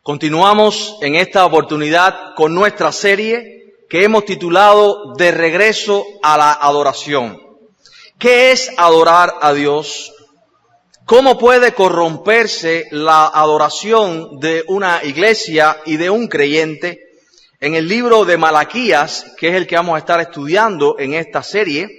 Continuamos en esta oportunidad con nuestra serie que hemos titulado De regreso a la adoración. ¿Qué es adorar a Dios? ¿Cómo puede corromperse la adoración de una iglesia y de un creyente? En el libro de Malaquías, que es el que vamos a estar estudiando en esta serie,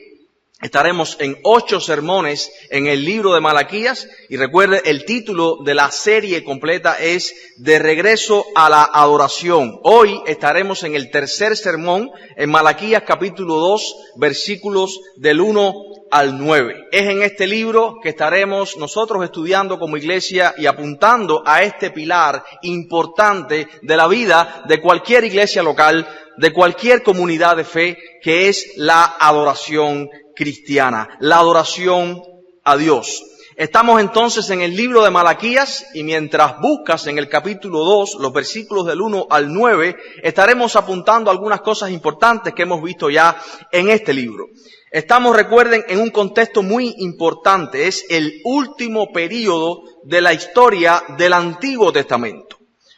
estaremos en 8 sermones en el libro de Malaquías, y recuerde, el título de la serie completa es De regreso a la adoración. Hoy estaremos en el tercer sermón en Malaquías capítulo 2, versículos del 1 al 9. Es en este libro que estaremos nosotros estudiando como iglesia y apuntando a este pilar importante de la vida de cualquier iglesia local, de cualquier comunidad de fe, que es la adoración cristiana, la adoración a Dios. Estamos entonces en el libro de Malaquías, y mientras buscas en el capítulo 2, los versículos del 1 al 9, estaremos apuntando algunas cosas importantes que hemos visto ya en este libro. Estamos, recuerden, en un contexto muy importante. Es el último período de la historia del Antiguo Testamento.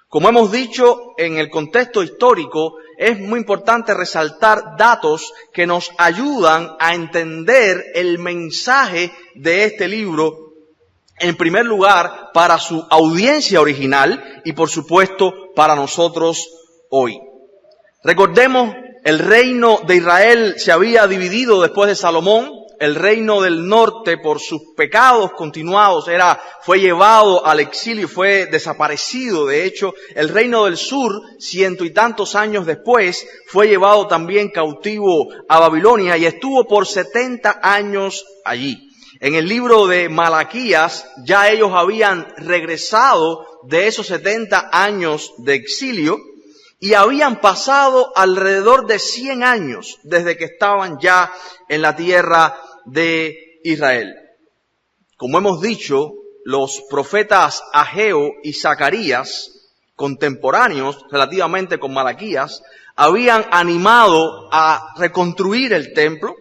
Como hemos dicho, en el contexto histórico es muy importante resaltar datos que nos ayudan a entender el mensaje de este libro, en primer lugar, para su audiencia original y, por supuesto, para nosotros hoy. Recordemos, el reino de Israel se había dividido después de Salomón. El reino del norte, por sus pecados continuados, fue llevado al exilio y fue desaparecido. De hecho, el reino del sur, 100 y tantos años después, fue llevado también cautivo a Babilonia y estuvo por 70 años allí. En el libro de Malaquías, ya ellos habían regresado de esos 70 años de exilio y habían pasado alrededor de 100 años desde que estaban ya en la tierra de Israel. Como hemos dicho, los profetas Ageo y Zacarías, contemporáneos relativamente con Malaquías, habían animado a reconstruir el templo.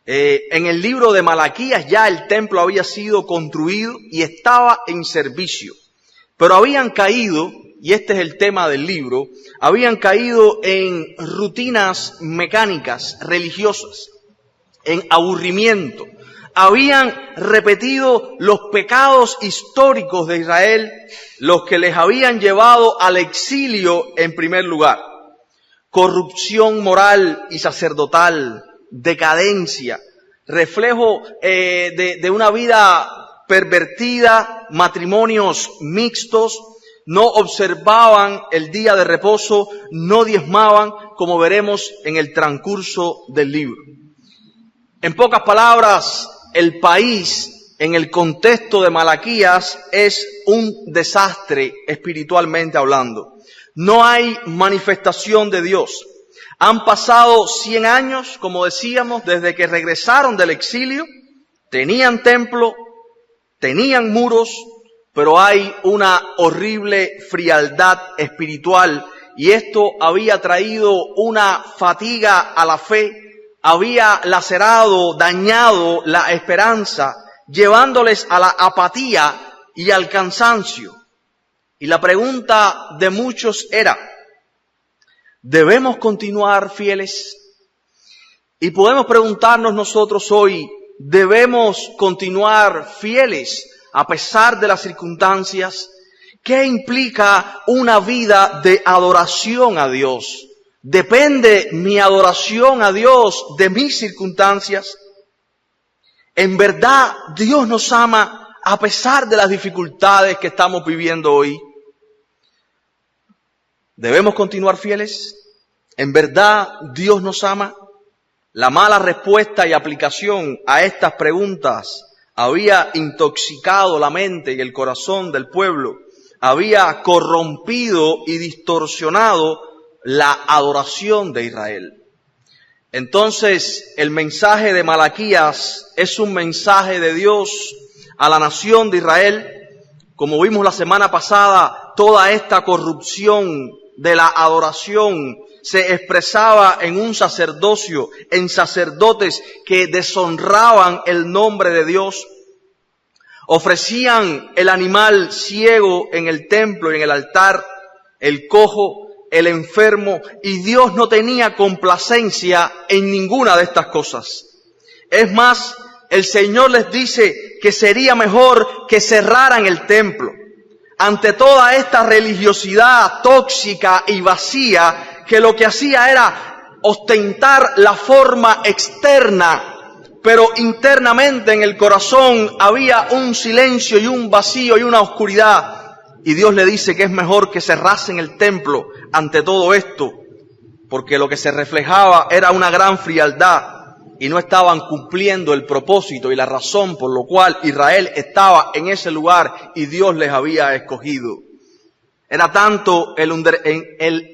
En el libro de Malaquías ya el templo había sido construido y estaba en servicio. Pero habían caído, y este es el tema del libro, habían caído en rutinas mecánicas religiosas, en aburrimiento. Habían repetido los pecados históricos de Israel, los que les habían llevado al exilio en primer lugar. Corrupción moral y sacerdotal, decadencia, reflejo de una vida pervertida, matrimonios mixtos, no observaban el día de reposo, no diezmaban, como veremos en el transcurso del libro. En pocas palabras, el país en el contexto de Malaquías es un desastre espiritualmente hablando. No hay manifestación de Dios. Han pasado 100 años, como decíamos, desde que regresaron del exilio. Tenían templo, tenían muros, pero hay una horrible frialdad espiritual, y esto había traído una fatiga a la fe, había lacerado, dañado la esperanza, llevándoles a la apatía y al cansancio. Y la pregunta de muchos era, ¿debemos continuar fieles? Y podemos preguntarnos nosotros hoy, ¿debemos continuar fieles a pesar de las circunstancias? ¿Qué implica una vida de adoración a Dios? ¿Depende mi adoración a Dios de mis circunstancias? ¿En verdad Dios nos ama a pesar de las dificultades que estamos viviendo hoy? ¿Debemos continuar fieles? ¿En verdad Dios nos ama? La mala respuesta y aplicación a estas preguntas había intoxicado la mente y el corazón del pueblo, había corrompido y distorsionado la adoración de Israel. Entonces, el mensaje de Malaquías es un mensaje de Dios a la nación de Israel. Como vimos la semana pasada, toda esta corrupción de la adoración se expresaba en un sacerdocio, en sacerdotes que deshonraban el nombre de Dios. Ofrecían el animal ciego en el templo y en el altar, el cojo, el enfermo, y Dios no tenía complacencia en ninguna de estas cosas. Es más, el Señor les dice que sería mejor que cerraran el templo ante toda esta religiosidad tóxica y vacía, que lo que hacía era ostentar la forma externa, pero internamente en el corazón había un silencio y un vacío y una oscuridad. Y Dios le dice que es mejor que cerrasen el templo ante todo esto, porque lo que se reflejaba era una gran frialdad y no estaban cumpliendo el propósito y la razón por lo cual Israel estaba en ese lugar y Dios les había escogido. Era tanto el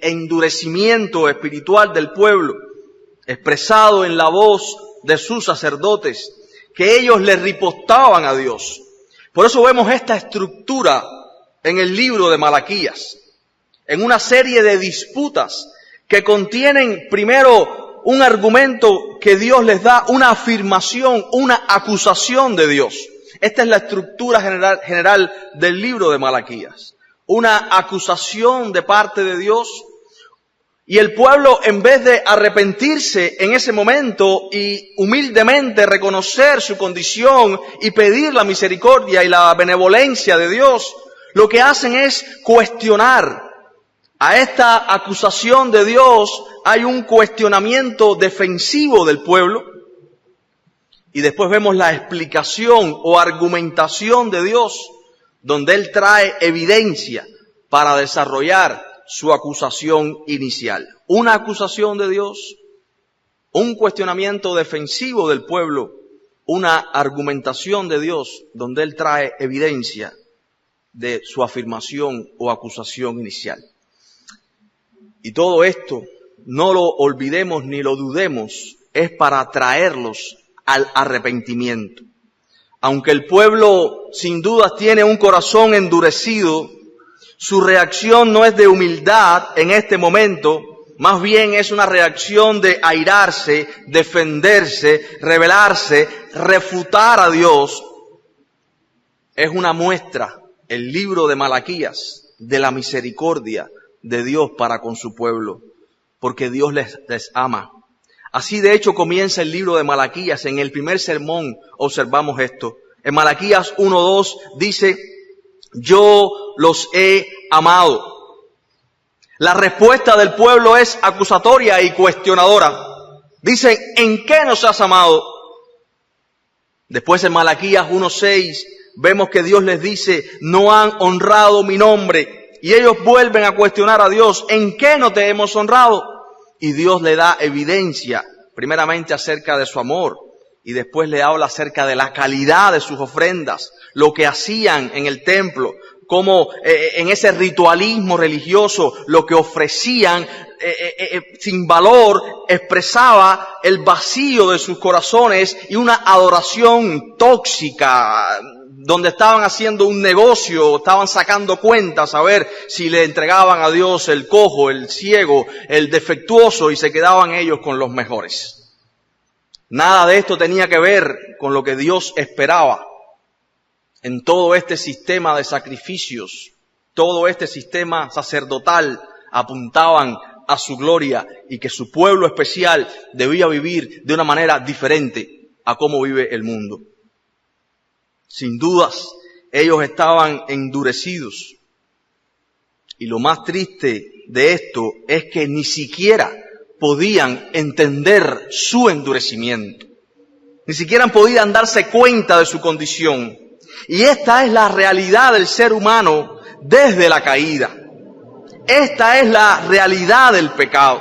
endurecimiento espiritual del pueblo, expresado en la voz de sus sacerdotes, que ellos le ripostaban a Dios. Por eso vemos esta estructura en el libro de Malaquías, en una serie de disputas que contienen primero un argumento que Dios les da, una afirmación, una acusación de Dios. Esta es la estructura general del libro de Malaquías. Una acusación de parte de Dios, y el pueblo, en vez de arrepentirse en ese momento y humildemente reconocer su condición y pedir la misericordia y la benevolencia de Dios, lo que hacen es cuestionar. A esta acusación de Dios hay un cuestionamiento defensivo del pueblo, y después vemos la explicación o argumentación de Dios, donde Él trae evidencia para desarrollar su acusación inicial. Una acusación de Dios, un cuestionamiento defensivo del pueblo, una argumentación de Dios, donde Él trae evidencia de su afirmación o acusación inicial. Y todo esto, no lo olvidemos ni lo dudemos, es para traerlos al arrepentimiento. Aunque el pueblo sin duda tiene un corazón endurecido, su reacción no es de humildad en este momento, más bien es una reacción de airarse, defenderse, rebelarse, refutar a Dios. Es una muestra, el libro de Malaquías, de la misericordia de Dios para con su pueblo, porque Dios les ama. Así de hecho comienza el libro de Malaquías. En el primer sermón observamos esto. En Malaquías 1:2 dice: yo los he amado. La respuesta del pueblo es acusatoria y cuestionadora. Dicen: ¿en qué nos has amado? Después en Malaquías 1:6 vemos que Dios les dice: no han honrado mi nombre. Y ellos vuelven a cuestionar a Dios: ¿en qué no te hemos honrado? Y Dios le da evidencia, primeramente acerca de su amor, y después le habla acerca de la calidad de sus ofrendas, lo que hacían en el templo, cómo en ese ritualismo religioso lo que ofrecían sin valor expresaba el vacío de sus corazones y una adoración tóxica, donde estaban haciendo un negocio, estaban sacando cuentas a ver si le entregaban a Dios el cojo, el ciego, el defectuoso, y se quedaban ellos con los mejores. Nada de esto tenía que ver con lo que Dios esperaba en todo este sistema de sacrificios. Todo este sistema sacerdotal apuntaban a su gloria y que su pueblo especial debía vivir de una manera diferente a cómo vive el mundo. Sin dudas, ellos estaban endurecidos. Y lo más triste de esto es que ni siquiera podían entender su endurecimiento. Ni siquiera podían darse cuenta de su condición. Y esta es la realidad del ser humano desde la caída. Esta es la realidad del pecado.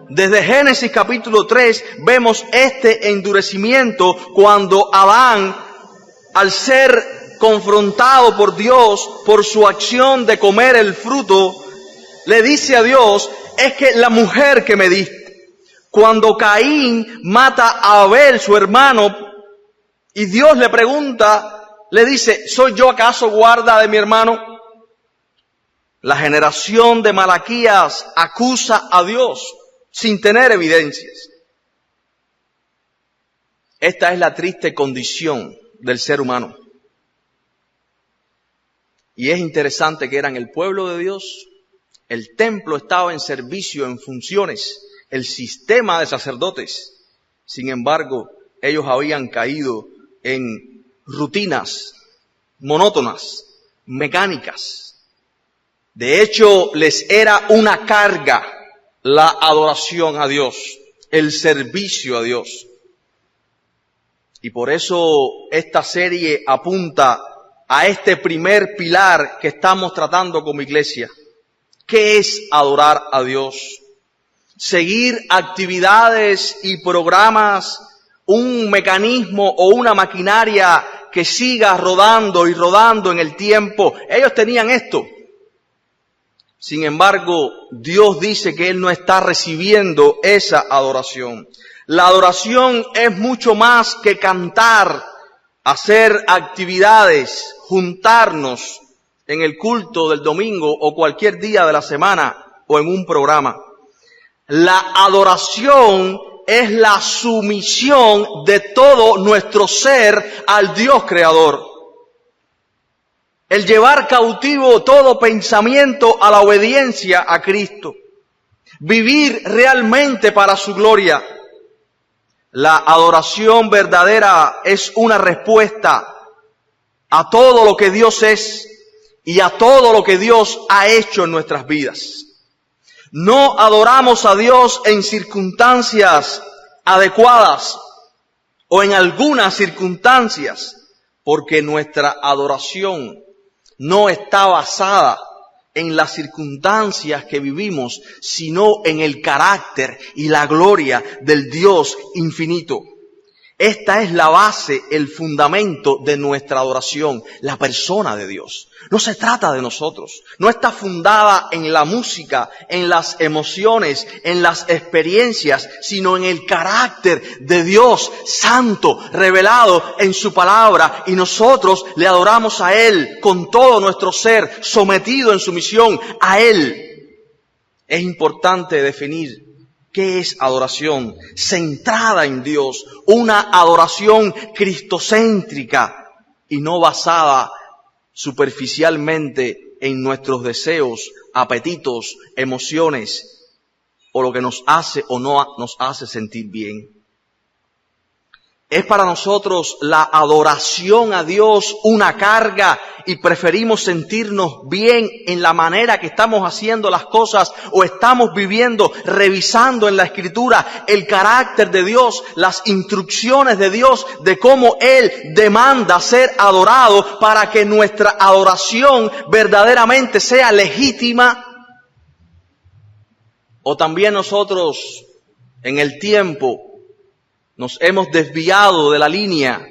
Desde Génesis capítulo 3 vemos este endurecimiento cuando Adán, al ser confrontado por Dios por su acción de comer el fruto, le dice a Dios: es que la mujer que me diste. Cuando Caín mata a Abel, su hermano, y Dios le pregunta, le dice: ¿soy yo acaso guarda de mi hermano? La generación de Malaquías acusa a Dios sin tener evidencias. Esta es la triste condición del ser humano. Y es interesante que eran el pueblo de Dios El templo estaba en servicio, en funciones, el sistema de sacerdotes. Sin embargo, ellos habían caído en rutinas monótonas, mecánicas. De hecho, les era una carga la adoración a Dios, el servicio a Dios. Y por eso esta serie apunta a este primer pilar que estamos tratando como iglesia. ¿Qué es adorar a Dios? Seguir actividades y programas, un mecanismo o una maquinaria que siga rodando y rodando en el tiempo. Ellos tenían esto. Sin embargo, Dios dice que Él no está recibiendo esa adoración. La adoración es mucho más que cantar, hacer actividades, juntarnos en el culto del domingo o cualquier día de la semana o en un programa. La adoración es la sumisión de todo nuestro ser al Dios creador. El llevar cautivo todo pensamiento a la obediencia a Cristo. Vivir realmente para su gloria. La adoración verdadera es una respuesta a todo lo que Dios es y a todo lo que Dios ha hecho en nuestras vidas. No adoramos a Dios en circunstancias adecuadas o en algunas circunstancias, porque nuestra adoración no está basada en las circunstancias que vivimos, sino en el carácter y la gloria del Dios infinito. Esta es la base, el fundamento de nuestra adoración, la persona de Dios. No se trata de nosotros, no está fundada en la música, en las emociones, en las experiencias, sino en el carácter de Dios santo, revelado en su palabra. Y nosotros le adoramos a Él con todo nuestro ser, sometido en sumisión a Él. Es importante definir ¿qué es adoración? Centrada en Dios, una adoración cristocéntrica y no basada superficialmente en nuestros deseos, apetitos, emociones o lo que nos hace o no nos hace sentir bien. ¿Es para nosotros la adoración a Dios una carga y preferimos sentirnos bien en la manera que estamos haciendo las cosas o estamos viviendo, revisando en la Escritura el carácter de Dios, las instrucciones de Dios de cómo Él demanda ser adorado para que nuestra adoración verdaderamente sea legítima? ¿O también nosotros en el tiempo nos hemos desviado de la línea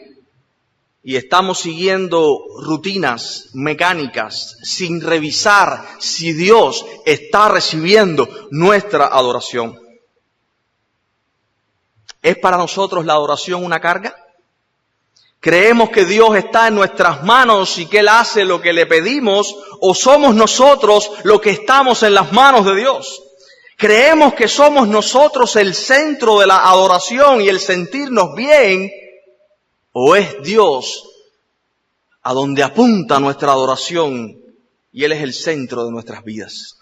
y estamos siguiendo rutinas mecánicas sin revisar si Dios está recibiendo nuestra adoración? ¿Es para nosotros la adoración una carga? ¿Creemos que Dios está en nuestras manos y que Él hace lo que le pedimos? ¿O somos nosotros los que estamos en las manos de Dios? ¿Creemos que somos nosotros el centro de la adoración y el sentirnos bien? ¿O es Dios a donde apunta nuestra adoración y Él es el centro de nuestras vidas?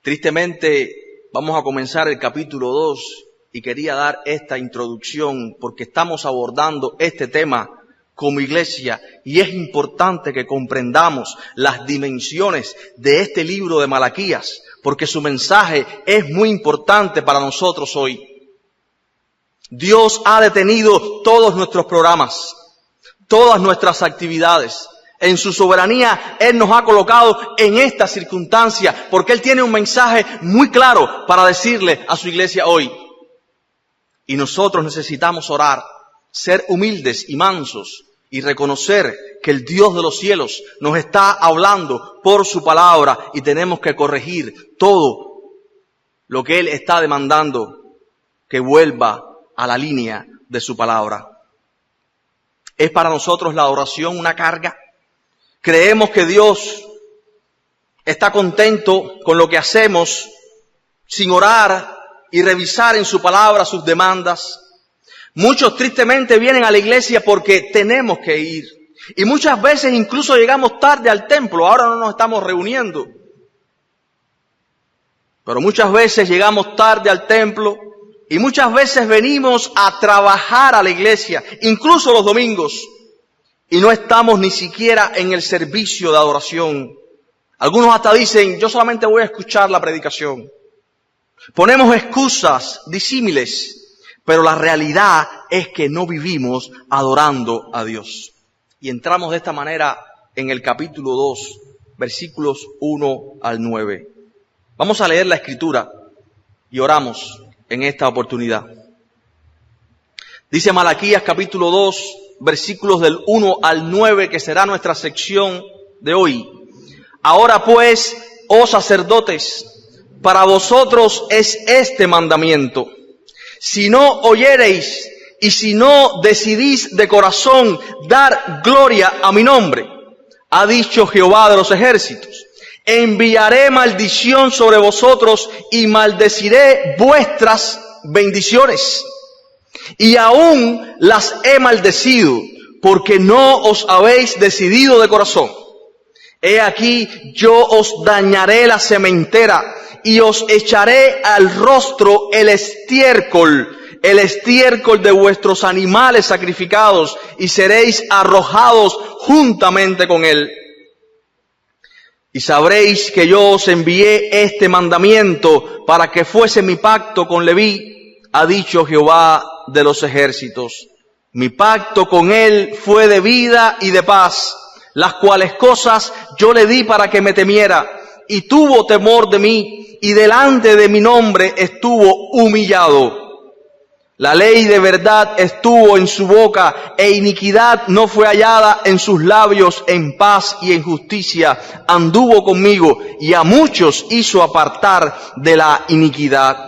Tristemente, vamos a comenzar el capítulo 2 y quería dar esta introducción porque estamos abordando este tema como iglesia y es importante que comprendamos las dimensiones de este libro de Malaquías porque su mensaje es muy importante para nosotros hoy. Dios ha detenido todos nuestros programas, todas nuestras actividades. En su soberanía, Él nos ha colocado en esta circunstancia porque Él tiene un mensaje muy claro para decirle a su iglesia hoy. Y nosotros necesitamos orar, ser humildes y mansos y reconocer que el Dios de los cielos nos está hablando por su palabra y tenemos que corregir todo lo que Él está demandando que vuelva a la línea de su palabra. ¿Es para nosotros la oración una carga? ¿Creemos que Dios está contento con lo que hacemos sin orar y revisar en su palabra sus demandas? Muchos tristemente vienen a la iglesia porque tenemos que ir. Y muchas veces incluso llegamos tarde al templo. Ahora no nos estamos reuniendo. Pero muchas veces llegamos tarde al templo y muchas veces venimos a trabajar a la iglesia, incluso los domingos, y no estamos ni siquiera en el servicio de adoración. Algunos hasta dicen, yo solamente voy a escuchar la predicación. Ponemos excusas disímiles, pero la realidad es que no vivimos adorando a Dios. Y entramos de esta manera en el capítulo 2, versículos 1 al 9. Vamos a leer la Escritura y oramos en esta oportunidad. Dice Malaquías capítulo 2, versículos del 1 al 9, que será nuestra sección de hoy. Ahora pues, oh sacerdotes, para vosotros es este mandamiento. Si no oyereis y si no decidís de corazón dar gloria a mi nombre, ha dicho Jehová de los ejércitos, enviaré maldición sobre vosotros y maldeciré vuestras bendiciones. Y aún las he maldecido, porque no os habéis decidido de corazón. He aquí, yo os dañaré la sementera y os echaré al rostro el estiércol de vuestros animales sacrificados, y seréis arrojados juntamente con él. Y sabréis que yo os envié este mandamiento para que fuese mi pacto con Leví, ha dicho Jehová de los ejércitos. Mi pacto con él fue de vida y de paz, las cuales cosas yo le di para que me temiera, y tuvo temor de mí, y delante de mi nombre estuvo humillado. La ley de verdad estuvo en su boca, e iniquidad no fue hallada en sus labios. En paz y en justicia anduvo conmigo, y a muchos hizo apartar de la iniquidad.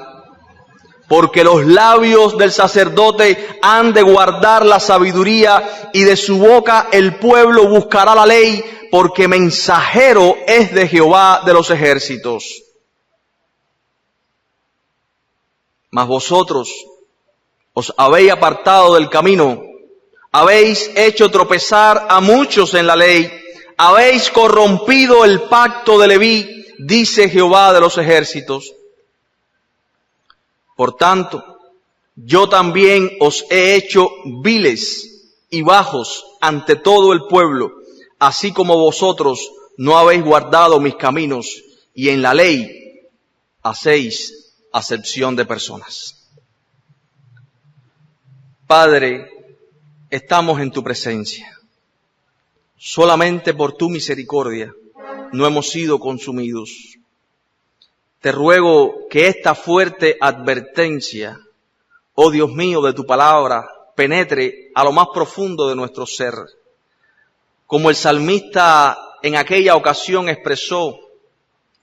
Porque los labios del sacerdote han de guardar la sabiduría, y de su boca el pueblo buscará la ley, porque mensajero es de Jehová de los ejércitos. Mas vosotros os habéis apartado del camino, habéis hecho tropezar a muchos en la ley, habéis corrompido el pacto de Leví, dice Jehová de los ejércitos. Por tanto, yo también os he hecho viles y bajos ante todo el pueblo, así como vosotros no habéis guardado mis caminos, y en la ley hacéis acepción de personas. Padre, estamos en tu presencia. Solamente por tu misericordia no hemos sido consumidos. Te ruego que esta fuerte advertencia, oh Dios mío, de tu palabra, penetre a lo más profundo de nuestro ser. Como el salmista en aquella ocasión expresó,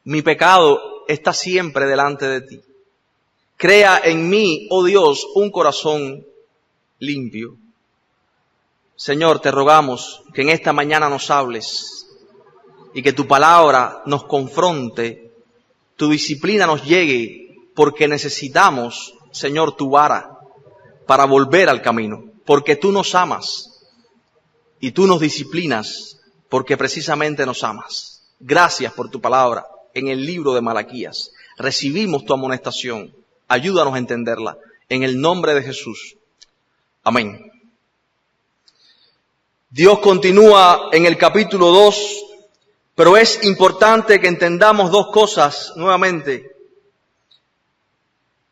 mi pecado está siempre delante de ti. Crea en mí, oh Dios, un corazón limpio. Señor, te rogamos que en esta mañana nos hables y que tu palabra nos confronte, tu disciplina nos llegue, porque necesitamos, Señor, tu vara para volver al camino, porque tú nos amas y tú nos disciplinas porque precisamente nos amas. Gracias por tu palabra en el libro de Malaquías. Recibimos tu amonestación, ayúdanos a entenderla en el nombre de Jesús. Amén. Dios continúa en el capítulo 2, pero es importante que entendamos dos cosas nuevamente.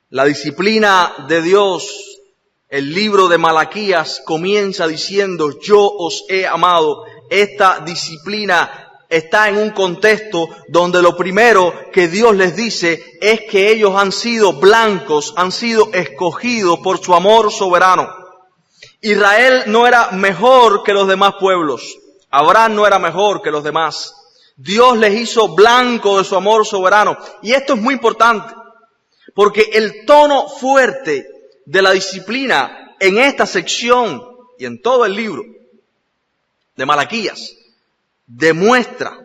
La disciplina de Dios, el libro de Malaquías comienza diciendo, yo os he amado. Esta disciplina está en un contexto donde lo primero que Dios les dice es que ellos han sido blancos, han sido escogidos por su amor soberano. Israel no era mejor que los demás pueblos. Abraham no era mejor que los demás. Dios les hizo blanco de su amor soberano. Y esto es muy importante, porque el tono fuerte de la disciplina en esta sección y en todo el libro de Malaquías demuestra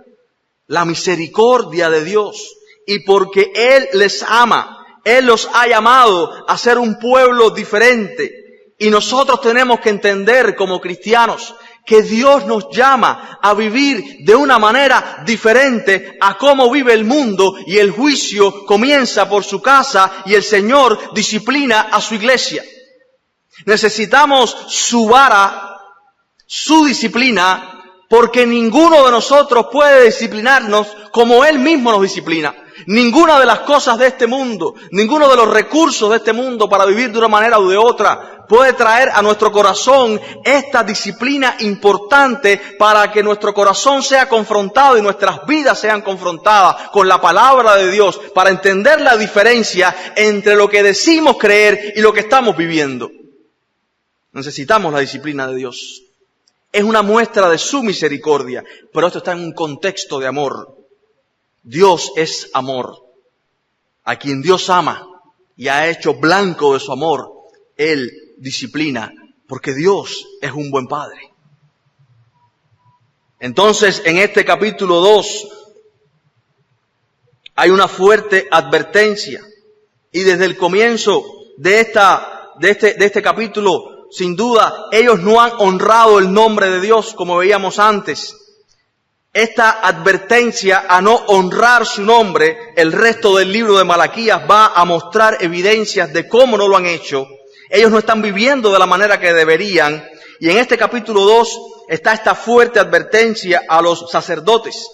la misericordia de Dios. Y porque Él les ama, Él los ha llamado a ser un pueblo diferente. Y nosotros tenemos que entender como cristianos que Dios nos llama a vivir de una manera diferente a cómo vive el mundo, y el juicio comienza por su casa y el Señor disciplina a su iglesia. Necesitamos su vara, su disciplina, porque ninguno de nosotros puede disciplinarnos como Él mismo nos disciplina. Ninguna de las cosas de este mundo, ninguno de los recursos de este mundo para vivir de una manera u de otra puede traer a nuestro corazón esta disciplina importante para que nuestro corazón sea confrontado y nuestras vidas sean confrontadas con la palabra de Dios, para entender la diferencia entre lo que decimos creer y lo que estamos viviendo. Necesitamos la disciplina de Dios. Es una muestra de su misericordia, pero esto está en un contexto de amor. Dios es amor. A quien Dios ama y ha hecho blanco de su amor, Él disciplina, porque Dios es un buen Padre. Entonces, en este capítulo 2 hay una fuerte advertencia, y desde el comienzo de este capítulo, sin duda, ellos no han honrado el nombre de Dios, como veíamos antes. Esta advertencia a no honrar su nombre, el resto del libro de Malaquías va a mostrar evidencias de cómo no lo han hecho. Ellos no están viviendo de la manera que deberían. Y en este capítulo 2 está esta fuerte advertencia a los sacerdotes.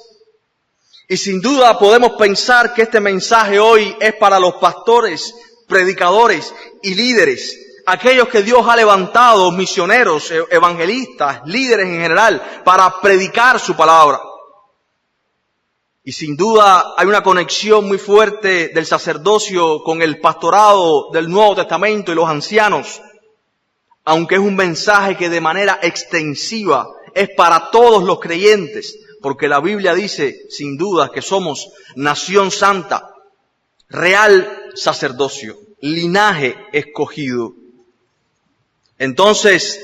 Y sin duda podemos pensar que este mensaje hoy es para los pastores, predicadores y líderes. Aquellos que Dios ha levantado, misioneros, evangelistas, líderes en general, para predicar su palabra. Y sin duda hay una conexión muy fuerte del sacerdocio con el pastorado del Nuevo Testamento y los ancianos, aunque es un mensaje que de manera extensiva es para todos los creyentes, porque la Biblia dice, sin duda, que somos nación santa, real sacerdocio, linaje escogido. Entonces,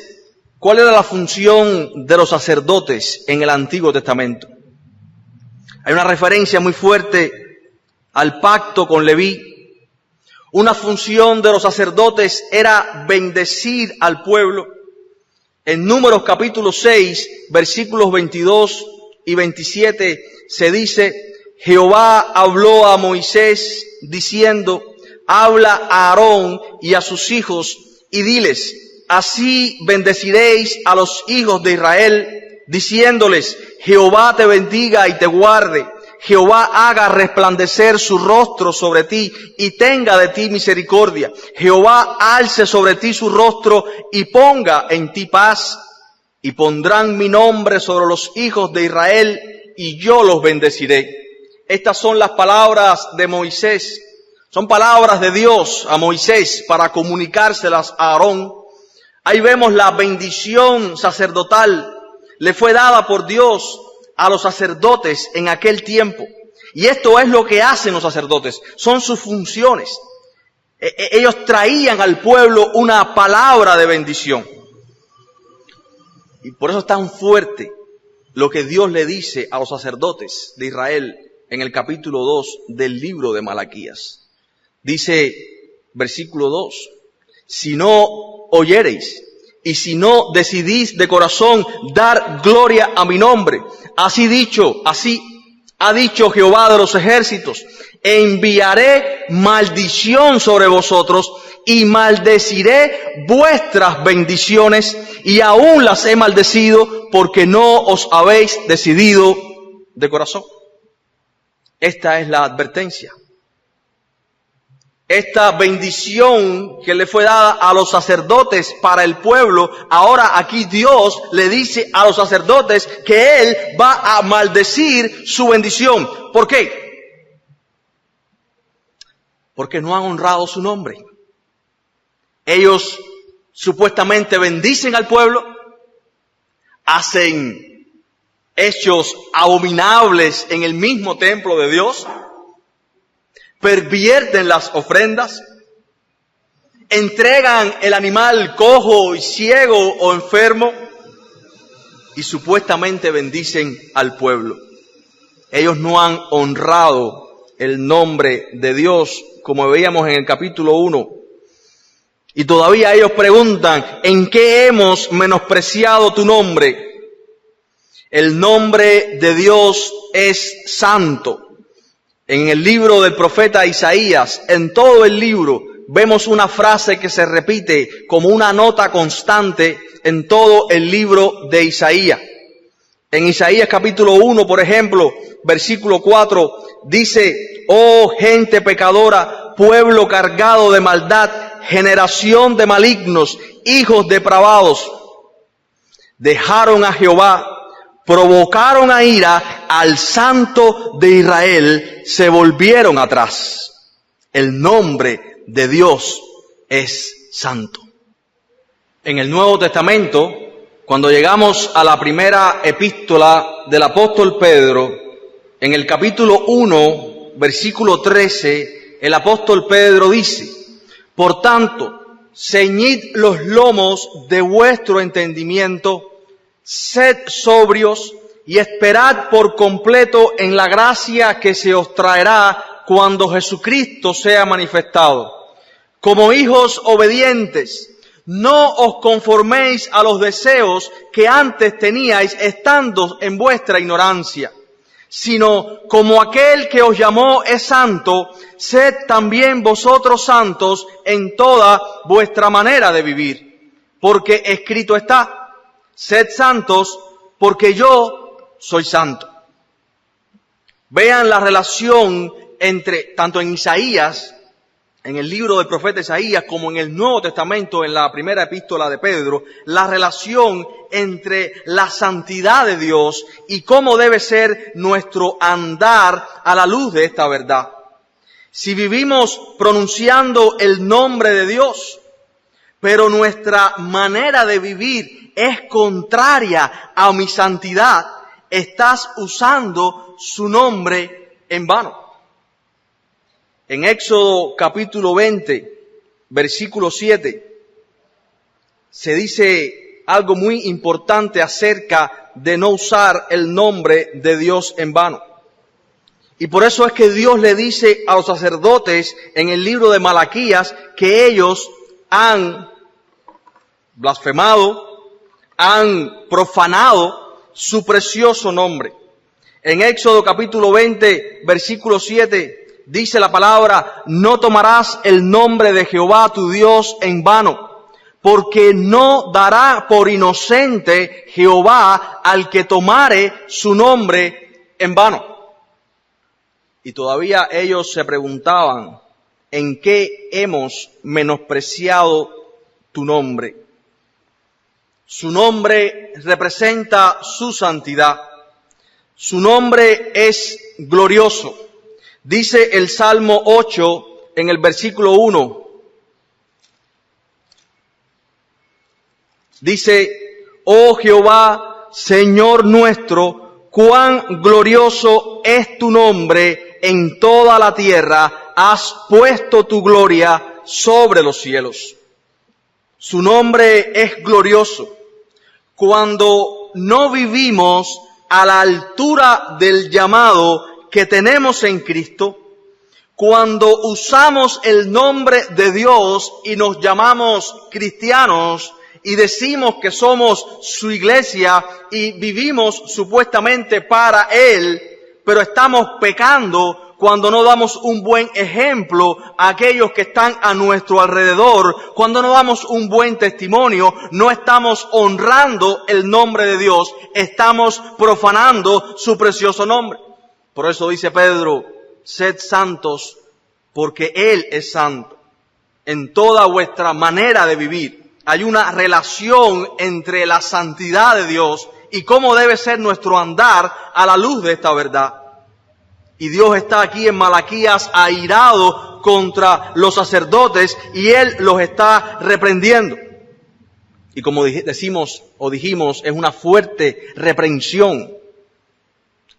¿cuál era la función de los sacerdotes en el Antiguo Testamento? Hay una referencia muy fuerte al pacto con Leví. Una función de los sacerdotes era bendecir al pueblo. En Números capítulo 6, versículos 22 y 27, se dice, Jehová habló a Moisés diciendo, habla a Aarón y a sus hijos y diles, así bendeciréis a los hijos de Israel, diciéndoles, Jehová te bendiga y te guarde, Jehová haga resplandecer su rostro sobre ti y tenga de ti misericordia, Jehová alce sobre ti su rostro y ponga en ti paz, y pondrán mi nombre sobre los hijos de Israel y yo los bendeciré. Estas son las palabras de Moisés, son palabras de Dios a Moisés para comunicárselas a Aarón. Ahí vemos la bendición sacerdotal, le fue dada por Dios a los sacerdotes en aquel tiempo. Y esto es lo que hacen los sacerdotes, son sus funciones. Ellos traían al pueblo una palabra de bendición. Y por eso es tan fuerte lo que Dios le dice a los sacerdotes de Israel en el capítulo 2 del libro de Malaquías. Dice, versículo 2, si no oyereis y si no decidís de corazón dar gloria a mi nombre, así ha dicho Jehová de los ejércitos, enviaré maldición sobre vosotros y maldeciré vuestras bendiciones y aún las he maldecido porque no os habéis decidido de corazón. Esta es la advertencia. Esta bendición que le fue dada a los sacerdotes para el pueblo, ahora aquí Dios le dice a los sacerdotes que Él va a maldecir su bendición. ¿Por qué? Porque no han honrado su nombre. Ellos supuestamente bendicen al pueblo, hacen hechos abominables en el mismo templo de Dios, pervierten las ofrendas, entregan el animal cojo y ciego o enfermo y supuestamente bendicen al pueblo. Ellos no han honrado el nombre de Dios, como veíamos en el capítulo 1. Y todavía ellos preguntan, ¿en qué hemos menospreciado tu nombre? El nombre de Dios es santo. En el libro del profeta Isaías, en todo el libro, vemos una frase que se repite como una nota constante en todo el libro de Isaías. En Isaías capítulo 1, por ejemplo, versículo 4, dice: oh gente pecadora, pueblo cargado de maldad, generación de malignos, hijos depravados, dejaron a Jehová, provocaron a ira al Santo de Israel, se volvieron atrás. El nombre de Dios es santo. En el Nuevo Testamento, cuando llegamos a la primera epístola del apóstol Pedro, en el capítulo 1, versículo 13, el apóstol Pedro dice: por tanto, ceñid los lomos de vuestro entendimiento, sed sobrios y esperad por completo en la gracia que se os traerá cuando Jesucristo sea manifestado. Como hijos obedientes, no os conforméis a los deseos que antes teníais estando en vuestra ignorancia, sino como aquel que os llamó es santo, sed también vosotros santos en toda vuestra manera de vivir. Porque escrito está: sed santos, porque yo soy santo. Vean la relación entre, tanto en Isaías, en el libro del profeta Isaías, como en el Nuevo Testamento, en la primera epístola de Pedro, la relación entre la santidad de Dios y cómo debe ser nuestro andar a la luz de esta verdad. Si vivimos pronunciando el nombre de Dios, pero nuestra manera de vivir es contraria a mi santidad, estás usando su nombre en vano. En Éxodo capítulo 20, versículo 7, se dice algo muy importante acerca de no usar el nombre de Dios en vano. Y por eso es que Dios le dice a los sacerdotes en el libro de Malaquías que ellos han blasfemado, han profanado su precioso nombre. En Éxodo capítulo 20, versículo 7, dice la palabra: no tomarás el nombre de Jehová tu Dios en vano, porque no dará por inocente Jehová al que tomare su nombre en vano. Y todavía ellos se preguntaban: ¿en qué hemos menospreciado tu nombre? Su nombre representa su santidad. Su nombre es glorioso. Dice el Salmo 8 en el versículo 1. Dice: oh Jehová, Señor nuestro, cuán glorioso es tu nombre en toda la tierra. Has puesto tu gloria sobre los cielos. Su nombre es glorioso. Cuando no vivimos a la altura del llamado que tenemos en Cristo, cuando usamos el nombre de Dios y nos llamamos cristianos y decimos que somos su iglesia y vivimos supuestamente para Él, pero estamos pecando cuando no damos un buen ejemplo a aquellos que están a nuestro alrededor, cuando no damos un buen testimonio, no estamos honrando el nombre de Dios, estamos profanando su precioso nombre. Por eso dice Pedro: sed santos, porque Él es santo. En toda vuestra manera de vivir hay una relación entre la santidad de Dios y cómo debe ser nuestro andar a la luz de esta verdad. Y Dios está aquí en Malaquías airado contra los sacerdotes y Él los está reprendiendo. Y como dijimos, es una fuerte reprensión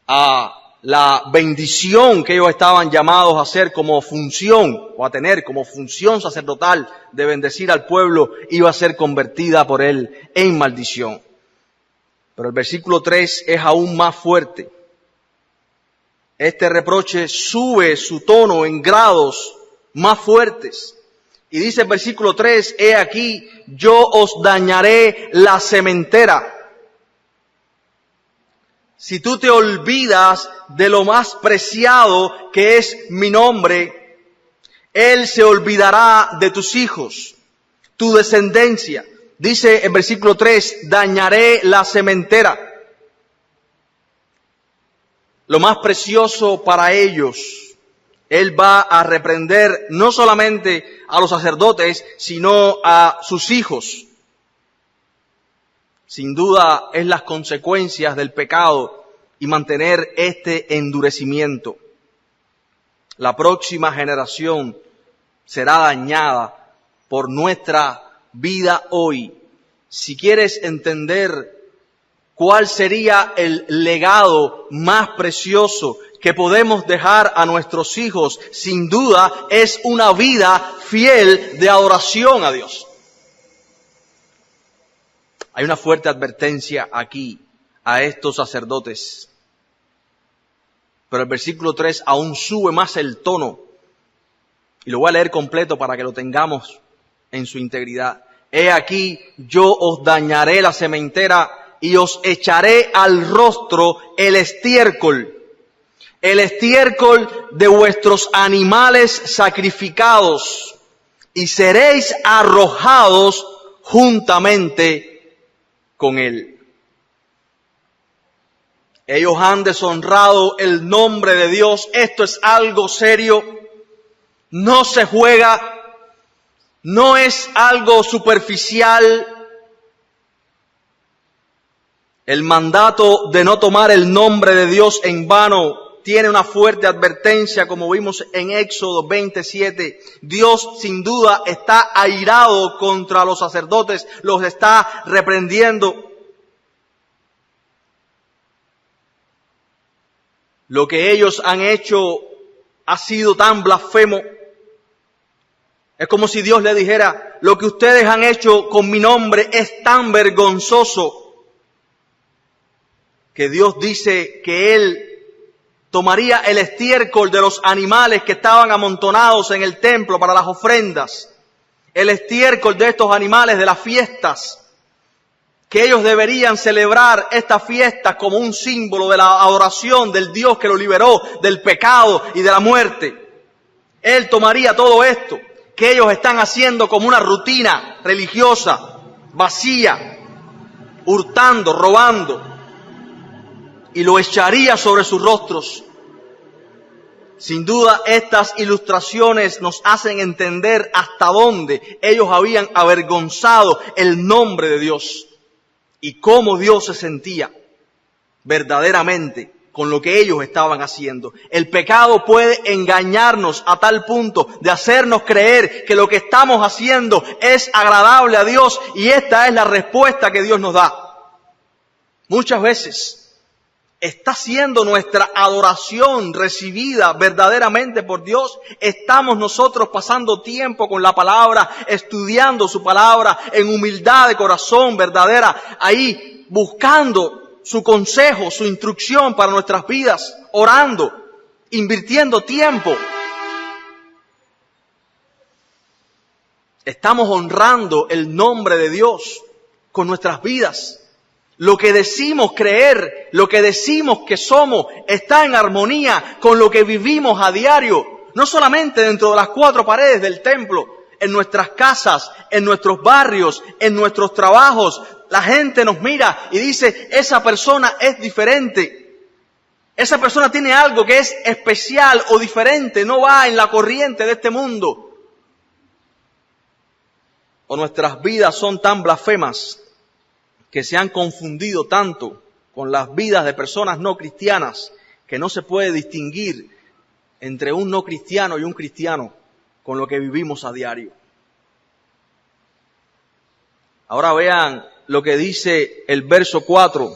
a la bendición que ellos estaban llamados a hacer como función, o a tener como función sacerdotal de bendecir al pueblo, iba a ser convertida por Él en maldición. Pero el versículo 3 es aún más fuerte. Este reproche sube su tono en grados más fuertes. Y dice el versículo 3, he aquí, yo os dañaré la sementera. si tú te olvidas de lo más preciado que es mi nombre, Él se olvidará de tus hijos, tu descendencia. Dice en versículo 3, dañaré la sementera. Lo más precioso para ellos, Él va a reprender no solamente a los sacerdotes, sino a sus hijos. Sin duda es las consecuencias del pecado y mantener este endurecimiento. La próxima generación será dañada por nuestra vida hoy. Si quieres entender cuál sería el legado más precioso que podemos dejar a nuestros hijos, sin duda es una vida fiel de adoración a Dios. Hay una fuerte advertencia aquí a estos sacerdotes. Pero el versículo 3 aún sube más el tono. Y lo voy a leer completo para que lo tengamos en su integridad. He aquí, yo os dañaré la sementera y os echaré al rostro el estiércol de vuestros animales sacrificados, y seréis arrojados juntamente con él. Ellos han deshonrado el nombre de Dios. Esto es algo serio. No se juega. No es algo superficial. El mandato de no tomar el nombre de Dios en vano tiene una fuerte advertencia, como vimos en Éxodo 27. Dios sin duda está airado contra los sacerdotes, los está reprendiendo. Lo que ellos han hecho ha sido tan blasfemo. Es como si Dios le dijera, lo que ustedes han hecho con mi nombre es tan vergonzoso, que Dios dice que Él tomaría el estiércol de los animales que estaban amontonados en el templo para las ofrendas, el estiércol de estos animales de las fiestas, que ellos deberían celebrar esta fiesta como un símbolo de la adoración del Dios que lo liberó del pecado y de la muerte. Él tomaría todo esto que ellos están haciendo como una rutina religiosa, vacía, hurtando, robando, y lo echaría sobre sus rostros. Sin duda, estas ilustraciones nos hacen entender hasta dónde ellos habían avergonzado el nombre de Dios y cómo Dios se sentía verdaderamente con lo que ellos estaban haciendo. El pecado puede engañarnos a tal punto de hacernos creer que lo que estamos haciendo es agradable a Dios, y esta es la respuesta que Dios nos da. Muchas veces ¿está siendo nuestra adoración recibida verdaderamente por Dios? ¿Estamos nosotros pasando tiempo con la palabra, estudiando su palabra en humildad de corazón verdadera, ahí buscando su consejo, su instrucción para nuestras vidas, orando, invirtiendo tiempo? ¿Estamos honrando el nombre de Dios con nuestras vidas? Lo que decimos creer, lo que decimos que somos, está en armonía con lo que vivimos a diario. No solamente dentro de las cuatro paredes del templo, en nuestras casas, en nuestros barrios, en nuestros trabajos. La gente nos mira y dice, esa persona es diferente. Esa persona tiene algo que es especial o diferente, no va en la corriente de este mundo. O nuestras vidas son tan blasfemas que se han confundido tanto con las vidas de personas no cristianas que no se puede distinguir entre un no cristiano y un cristiano con lo que vivimos a diario. Ahora vean lo que dice el verso 4.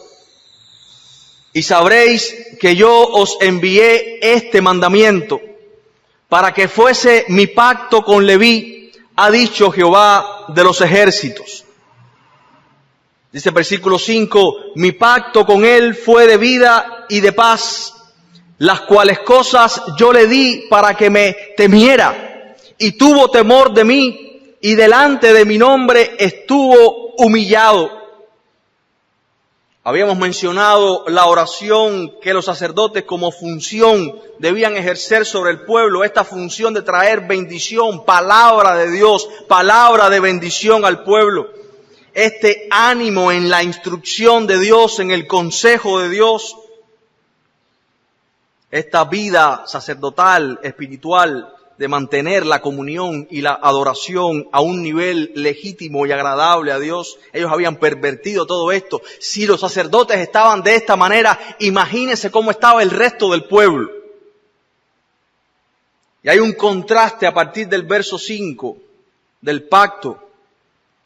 Y sabréis que yo os envié este mandamiento para que fuese mi pacto con Leví, ha dicho Jehová de los ejércitos. Dice el versículo 5, mi pacto con él fue de vida y de paz, las cuales cosas yo le di para que me temiera, y tuvo temor de mí, y delante de mi nombre estuvo humillado. Habíamos mencionado la oración que los sacerdotes como función debían ejercer sobre el pueblo, esta función de traer bendición, palabra de Dios, palabra de bendición al pueblo. Este ánimo en la instrucción de Dios, en el consejo de Dios, esta vida sacerdotal, espiritual, de mantener la comunión y la adoración a un nivel legítimo y agradable a Dios. Ellos habían pervertido todo esto. Si los sacerdotes estaban de esta manera, imagínense cómo estaba el resto del pueblo. Y hay un contraste a partir del verso 5 del pacto,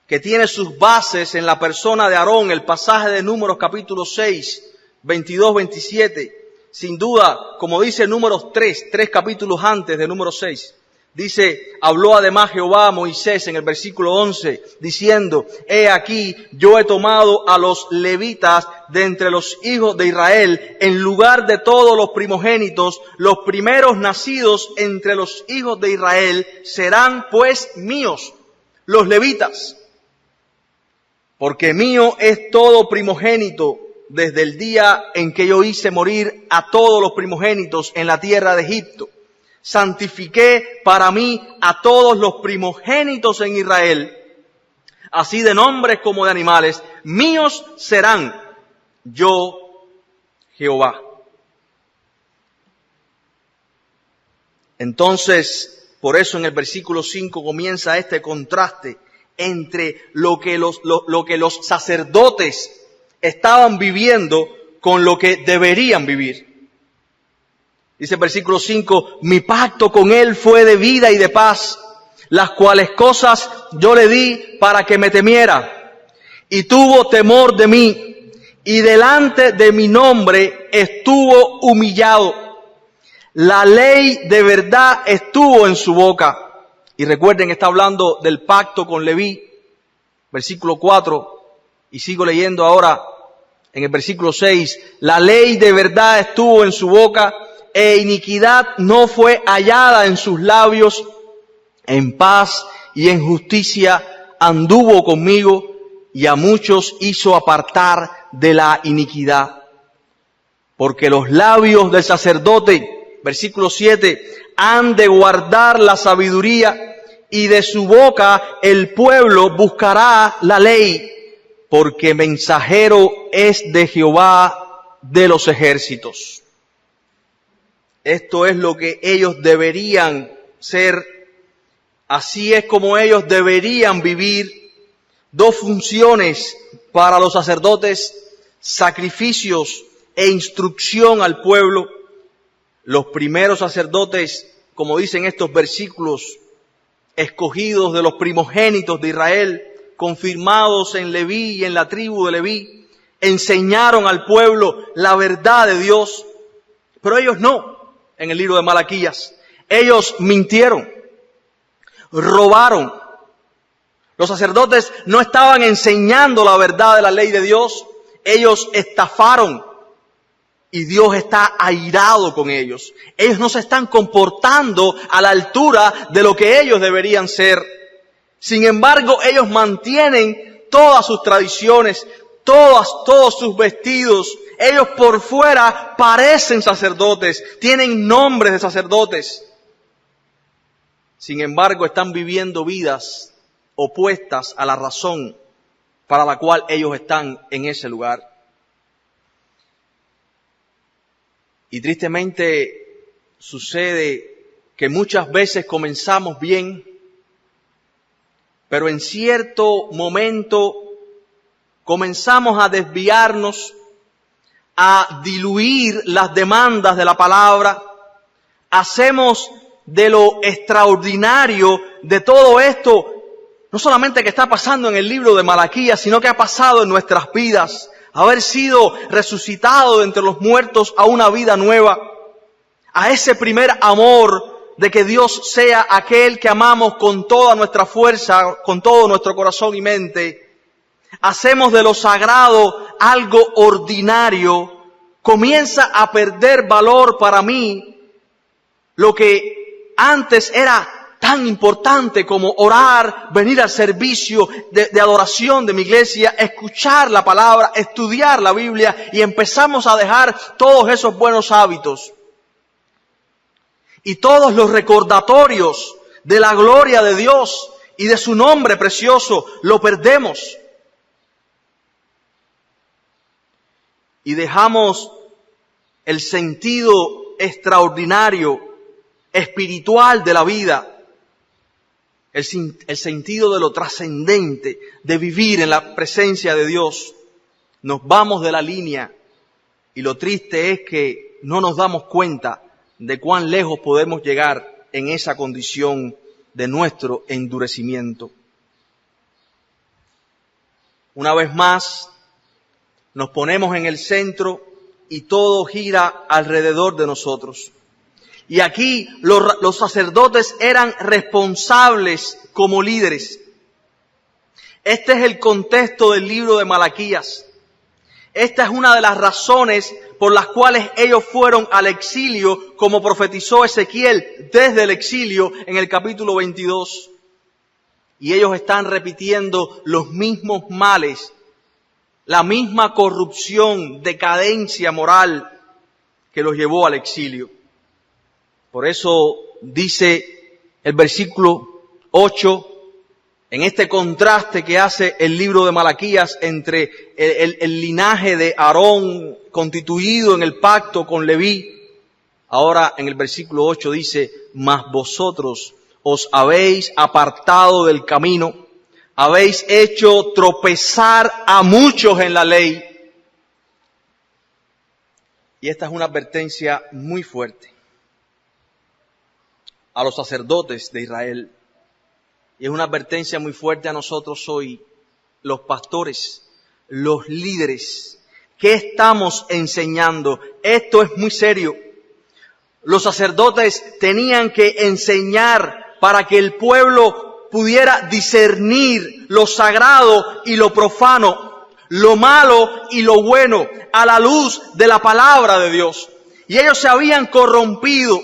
que tiene sus bases en la persona de Aarón, el pasaje de Números capítulo 6, 22, 27. Sin duda, como dice Números 3 capítulos antes de Números 6, dice, habló además Jehová a Moisés en el versículo 11, diciendo, he aquí, yo he tomado a los levitas de entre los hijos de Israel, en lugar de todos los primogénitos, los primeros nacidos entre los hijos de Israel, serán pues míos, los levitas, porque mío es todo primogénito, desde el día en que yo hice morir a todos los primogénitos en la tierra de Egipto. Santifiqué para mí a todos los primogénitos en Israel, así de nombres como de animales, míos serán, yo Jehová. Entonces, por eso en el versículo 5 comienza este contraste entre lo que los sacerdotes estaban viviendo con lo que deberían vivir. Dice el versículo 5, mi pacto con él fue de vida y de paz, las cuales cosas yo le di para que me temiera, y tuvo temor de mí, y delante de mi nombre estuvo humillado. La ley de verdad estuvo en su boca. Y recuerden, está hablando del pacto con Leví, versículo 4, y sigo leyendo ahora en el versículo 6, la ley de verdad estuvo en su boca, e iniquidad no fue hallada en sus labios, en paz y en justicia anduvo conmigo, y a muchos hizo apartar de la iniquidad. Porque los labios del sacerdote, versículo 7, han de guardar la sabiduría, y de su boca el pueblo buscará la ley, porque mensajero es de Jehová de los ejércitos. Esto es lo que ellos deberían ser, así es como ellos deberían vivir. Dos funciones para los sacerdotes, sacrificios e instrucción al pueblo. Los primeros sacerdotes, como dicen estos versículos, escogidos de los primogénitos de Israel, confirmados en Leví y en la tribu de Leví, enseñaron al pueblo la verdad de Dios, pero ellos no, en el libro de Malaquías. Ellos mintieron, robaron. Los sacerdotes no estaban enseñando la verdad de la ley de Dios, ellos estafaron. Y Dios está airado con ellos. Ellos no se están comportando a la altura de lo que ellos deberían ser. Sin embargo, ellos mantienen todas sus tradiciones, todos sus vestidos. Ellos por fuera parecen sacerdotes, tienen nombres de sacerdotes. Sin embargo, están viviendo vidas opuestas a la razón para la cual ellos están en ese lugar. Y tristemente sucede que muchas veces comenzamos bien, pero en cierto momento comenzamos a desviarnos, a diluir las demandas de la palabra. Hacemos de lo extraordinario de todo esto, no solamente que está pasando en el libro de Malaquías, sino que ha pasado en nuestras vidas. Haber sido resucitado de entre los muertos a una vida nueva, a ese primer amor de que Dios sea aquel que amamos con toda nuestra fuerza, con todo nuestro corazón y mente. Hacemos de lo sagrado algo ordinario, comienza a perder valor para mí lo que antes era tan importante como orar, venir al servicio de adoración de mi iglesia, escuchar la palabra, estudiar la Biblia y empezamos a dejar todos esos buenos hábitos. Y todos los recordatorios de la gloria de Dios y de su nombre precioso lo perdemos. Y dejamos el sentido extraordinario, espiritual de la vida, el sentido de lo trascendente, de vivir en la presencia de Dios. Nos vamos de la línea y lo triste es que no nos damos cuenta de cuán lejos podemos llegar en esa condición de nuestro endurecimiento. Una vez más, nos ponemos en el centro y todo gira alrededor de nosotros. Y aquí los sacerdotes eran responsables como líderes. Este es el contexto del libro de Malaquías. Esta es una de las razones por las cuales ellos fueron al exilio, como profetizó Ezequiel desde el exilio en el capítulo 22. Y ellos están repitiendo los mismos males, la misma corrupción, decadencia moral que los llevó al exilio. Por eso dice el versículo 8, en este contraste que hace el libro de Malaquías entre el linaje de Aarón constituido en el pacto con Leví. Ahora en el versículo 8 dice, mas vosotros os habéis apartado del camino, habéis hecho tropezar a muchos en la ley. Y esta es una advertencia muy fuerte a los sacerdotes de Israel. Y es una advertencia muy fuerte a nosotros hoy, los pastores, los líderes. ¿Qué estamos enseñando? Esto es muy serio. Los sacerdotes tenían que enseñar para que el pueblo pudiera discernir lo sagrado y lo profano, lo malo y lo bueno, a la luz de la palabra de Dios. Y ellos se habían corrompido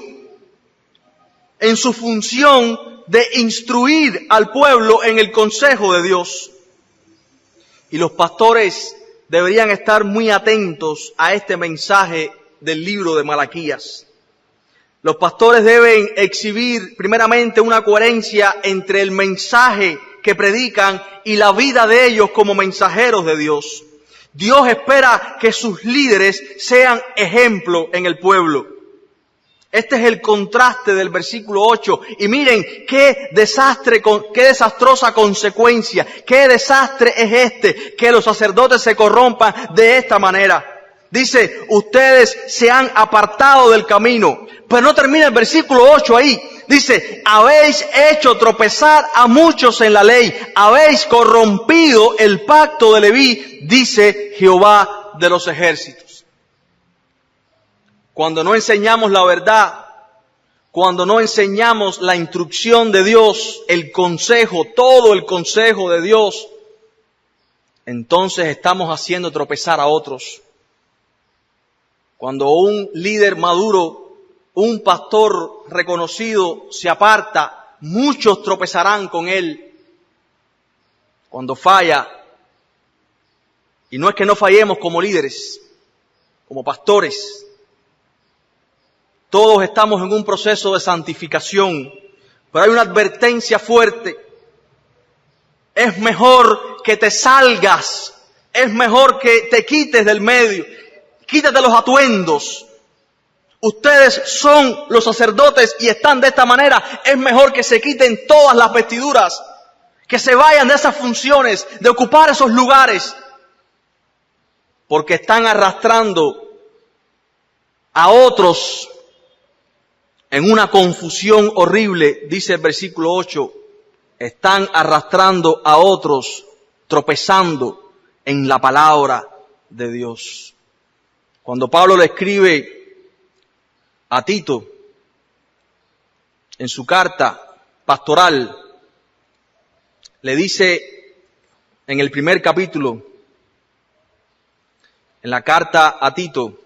en su función de instruir al pueblo en el consejo de Dios. Y los pastores deberían estar muy atentos a este mensaje del libro de Malaquías. Los pastores deben exhibir primeramente una coherencia entre el mensaje que predican y la vida de ellos como mensajeros de Dios. Dios espera que sus líderes sean ejemplo en el pueblo. Este es el contraste del versículo 8. Y miren qué desastre, qué desastrosa consecuencia, qué desastre es este, que los sacerdotes se corrompan de esta manera. Dice, ustedes se han apartado del camino. Pero no termina el versículo 8 ahí. Dice, habéis hecho tropezar a muchos en la ley, habéis corrompido el pacto de Leví, dice Jehová de los ejércitos. Cuando no enseñamos la verdad, cuando no enseñamos la instrucción de Dios, el consejo, todo el consejo de Dios, entonces estamos haciendo tropezar a otros. Cuando un líder maduro, un pastor reconocido se aparta, muchos tropezarán con él. Cuando falla, y no es que no fallemos como líderes, como pastores, todos estamos en un proceso de santificación, pero hay una advertencia fuerte. Es mejor que te salgas, es mejor que te quites del medio, quítate los atuendos. Ustedes son los sacerdotes y están de esta manera, es mejor que se quiten todas las vestiduras, que se vayan de esas funciones, de ocupar esos lugares, porque están arrastrando a otros en una confusión horrible, dice el versículo 8, están arrastrando a otros, tropezando en la palabra de Dios. Cuando Pablo le escribe a Tito, en su carta pastoral, le dice en el primer capítulo, en la carta a Tito,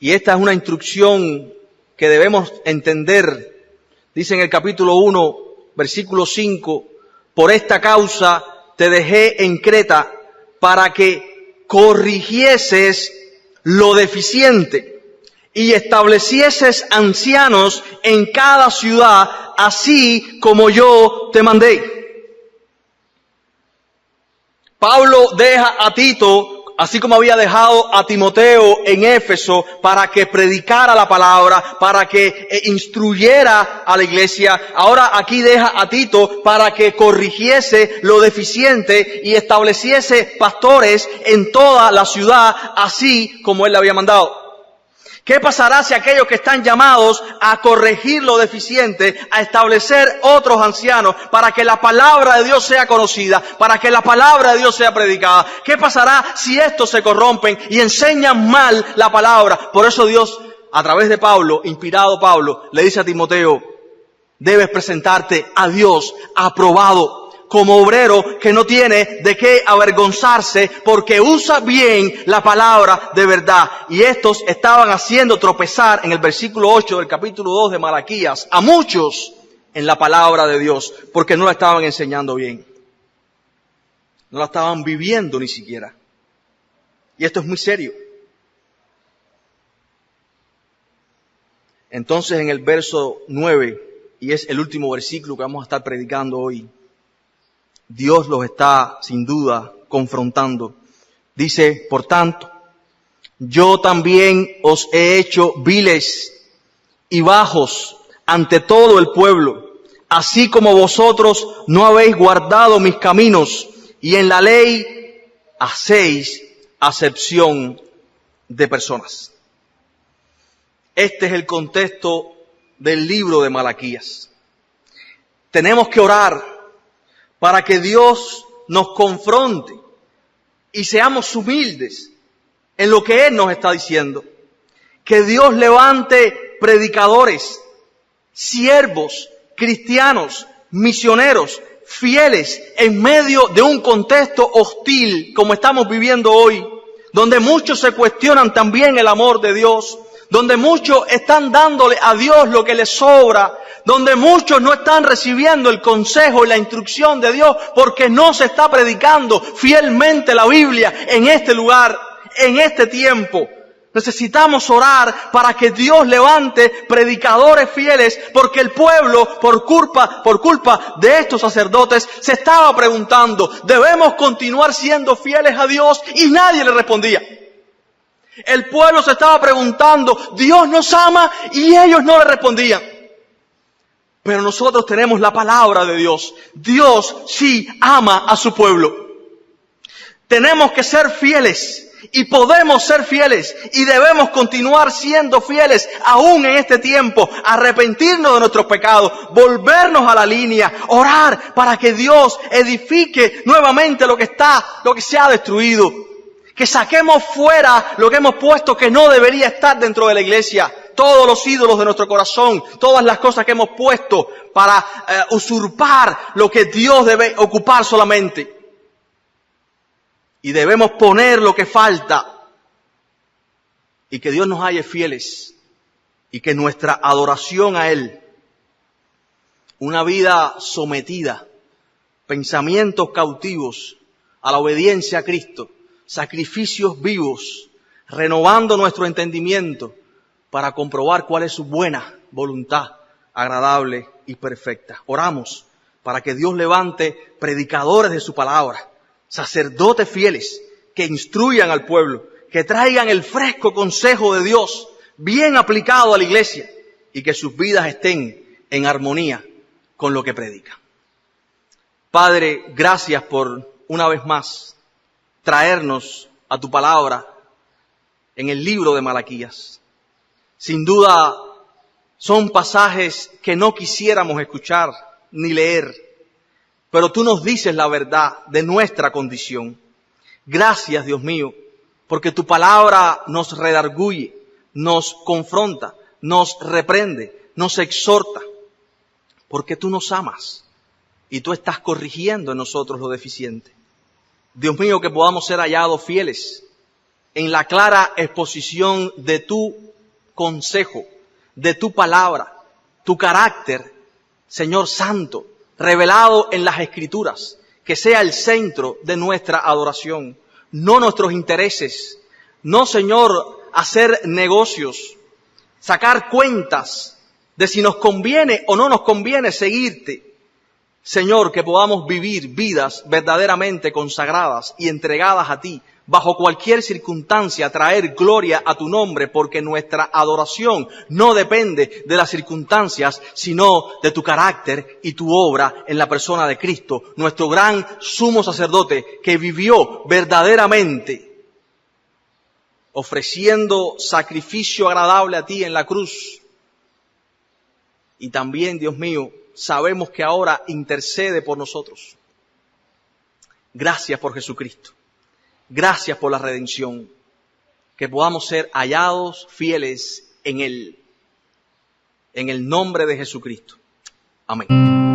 y esta es una instrucción que debemos entender Dice en el capítulo 1, versículo 5, por esta causa te dejé en Creta para que corrigieses lo deficiente y establecieses ancianos en cada ciudad, así como yo te mandé. Pablo deja a Tito, así como había dejado a Timoteo en Éfeso, para que predicara la palabra, para que instruyera a la iglesia. Ahora aquí deja a Tito para que corrigiese lo deficiente y estableciese pastores en toda la ciudad, así como él le había mandado. ¿Qué pasará si aquellos que están llamados a corregir lo deficiente, a establecer otros ancianos para que la palabra de Dios sea conocida, para que la palabra de Dios sea predicada? ¿Qué pasará si estos se corrompen y enseñan mal la palabra? Por eso Dios, a través de Pablo, inspirado Pablo, le dice a Timoteo, debes presentarte a Dios aprobado, como obrero que no tiene de qué avergonzarse porque usa bien la palabra de verdad. Y estos estaban haciendo tropezar en el versículo 8 del capítulo 2 de Malaquías a muchos en la palabra de Dios porque no la estaban enseñando bien. No la estaban viviendo ni siquiera. Y esto es muy serio. Entonces en el verso 9, y es el último versículo que vamos a estar predicando hoy, Dios los está, sin duda, confrontando. Dice, por tanto, yo también os he hecho viles y bajos ante todo el pueblo, así como vosotros no habéis guardado mis caminos, y en la ley hacéis acepción de personas. Este es el contexto del libro de Malaquías. Tenemos que orar para que Dios nos confronte y seamos humildes en lo que Él nos está diciendo. Que Dios levante predicadores, siervos, cristianos, misioneros, fieles en medio de un contexto hostil como estamos viviendo hoy, donde muchos se cuestionan también el amor de Dios, donde muchos están dándole a Dios lo que les sobra, donde muchos no están recibiendo el consejo y la instrucción de Dios porque no se está predicando fielmente la Biblia en este lugar, en este tiempo. Necesitamos orar para que Dios levante predicadores fieles, porque el pueblo, por culpa de estos sacerdotes, se estaba preguntando, ¿debemos continuar siendo fieles a Dios? Y nadie le respondía. El pueblo se estaba preguntando, ¿Dios nos ama? Y ellos no le respondían. Pero nosotros tenemos la palabra de Dios. Dios sí ama a su pueblo. Tenemos que ser fieles. Y podemos ser fieles y debemos continuar siendo fieles aún en este tiempo, arrepentirnos de nuestros pecados, volvernos a la línea, orar para que Dios edifique nuevamente lo que se ha destruido, que saquemos fuera lo que hemos puesto que no debería estar dentro de la iglesia, todos los ídolos de nuestro corazón, todas las cosas que hemos puesto para usurpar lo que Dios debe ocupar solamente. Y debemos poner lo que falta y que Dios nos halle fieles y que nuestra adoración a Él, una vida sometida, pensamientos cautivos a la obediencia a Cristo, sacrificios vivos, renovando nuestro entendimiento para comprobar cuál es su buena voluntad, agradable y perfecta. Oramos para que Dios levante predicadores de su palabra, sacerdotes fieles que instruyan al pueblo, que traigan el fresco consejo de Dios bien aplicado a la iglesia y que sus vidas estén en armonía con lo que predican. Padre, gracias por una vez más traernos a tu palabra en el libro de Malaquías. Sin duda son pasajes que no quisiéramos escuchar ni leer, pero tú nos dices la verdad de nuestra condición. Gracias, Dios mío, porque tu palabra nos redarguye, nos confronta, nos reprende, nos exhorta, porque tú nos amas y tú estás corrigiendo en nosotros lo deficiente. Dios mío, que podamos ser hallados fieles en la clara exposición de tu consejo, de tu palabra, tu carácter Señor Santo, revelado en las Escrituras, que sea el centro de nuestra adoración, no nuestros intereses, no, Señor, hacer negocios, sacar cuentas de si nos conviene o no nos conviene seguirte. Señor, que podamos vivir vidas verdaderamente consagradas y entregadas a ti, bajo cualquier circunstancia, traer gloria a tu nombre, porque nuestra adoración no depende de las circunstancias, sino de tu carácter y tu obra en la persona de Cristo, nuestro gran sumo sacerdote que vivió verdaderamente ofreciendo sacrificio agradable a ti en la cruz. Y también, Dios mío, sabemos que ahora intercede por nosotros. Gracias por Jesucristo. Gracias por la redención. Que podamos ser hallados fieles en Él. En el nombre de Jesucristo. Amén.